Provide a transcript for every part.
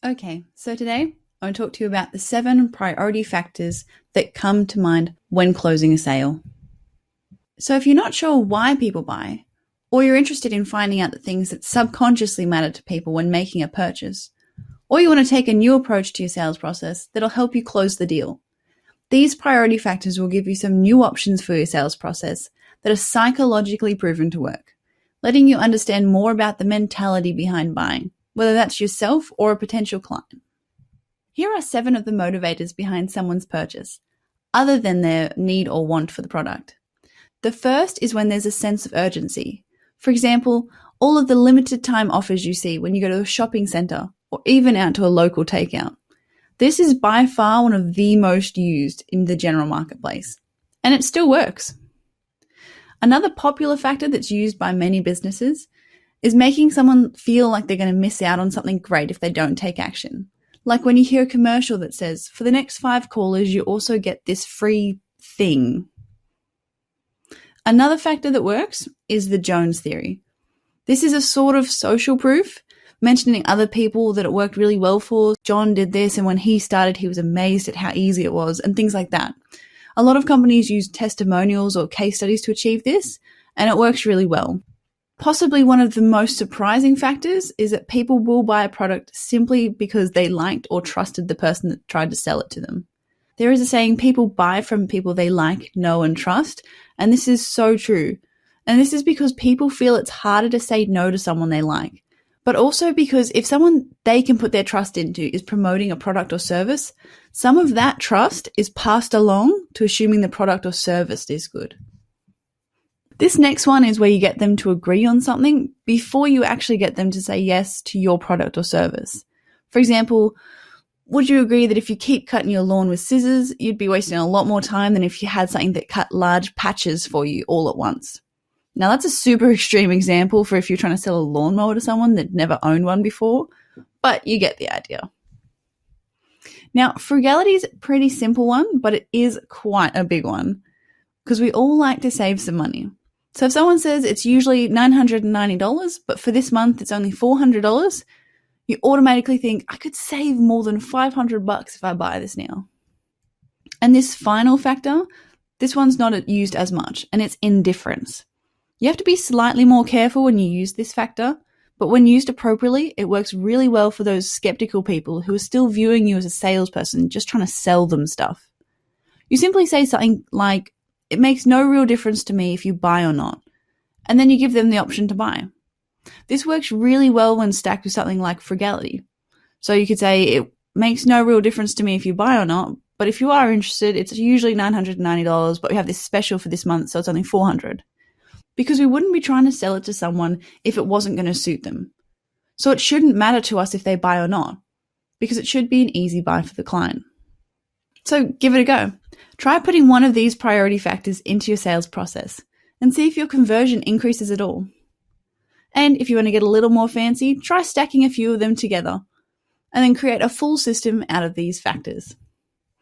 Okay, so today I want to talk to you about the 7 priority factors that come to mind when closing a sale. So if you're not sure why people buy, or you're interested in finding out the things that subconsciously matter to people when making a purchase, or you want to take a new approach to your sales process that'll help you close the deal, these priority factors will give you some new options for your sales process that are psychologically proven to work, letting you understand more about the mentality behind buying, whether that's yourself or a potential client. Here are 7 of the motivators behind someone's purchase, other than their need or want for the product. The first is when there's a sense of urgency. For example, all of the limited time offers you see when you go to a shopping center or even out to a local takeout. This is by far one of the most used in the general marketplace, and it still works. Another popular factor that's used by many businesses is making someone feel like they're going to miss out on something great if they don't take action. Like when you hear a commercial that says, for the next 5 callers, you also get this free thing. Another factor that works is the Jones theory. This is a sort of social proof, mentioning other people that it worked really well for. John did this, and when he started, he was amazed at how easy it was, and things like that. A lot of companies use testimonials or case studies to achieve this, and it works really well. Possibly one of the most surprising factors is that people will buy a product simply because they liked or trusted the person that tried to sell it to them. There is a saying, people buy from people they like, know, and trust, and this is so true. And this is because people feel it's harder to say no to someone they like, but also because if someone they can put their trust into is promoting a product or service, some of that trust is passed along to assuming the product or service is good. This next one is where you get them to agree on something before you actually get them to say yes to your product or service. For example, would you agree that if you keep cutting your lawn with scissors, you'd be wasting a lot more time than if you had something that cut large patches for you all at once? Now, that's a super extreme example for if you're trying to sell a lawnmower to someone that never owned one before, but you get the idea. Now, frugality is a pretty simple one, but it is quite a big one because we all like to save some money. So if someone says it's usually $990, but for this month it's only $400, you automatically think, I could save more than $500 if I buy this now. And this final factor, this one's not used as much, and it's indifference. You have to be slightly more careful when you use this factor, but when used appropriately, it works really well for those skeptical people who are still viewing you as a salesperson, just trying to sell them stuff. You simply say something like, it makes no real difference to me if you buy or not, and then you give them the option to buy. This works really well when stacked with something like frugality. So you could say, it makes no real difference to me if you buy or not, but if you are interested, it's usually $990, but we have this special for this month, so it's only $400. Because we wouldn't be trying to sell it to someone if it wasn't going to suit them. So it shouldn't matter to us if they buy or not, because it should be an easy buy for the client. So give it a go. Try putting one of these priority factors into your sales process and see if your conversion increases at all. And if you want to get a little more fancy, try stacking a few of them together and then create a full system out of these factors.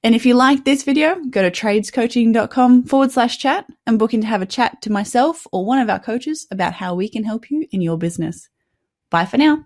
And if you like this video, go to tradescoaching.com/chat and book in to have a chat to myself or one of our coaches about how we can help you in your business. Bye for now.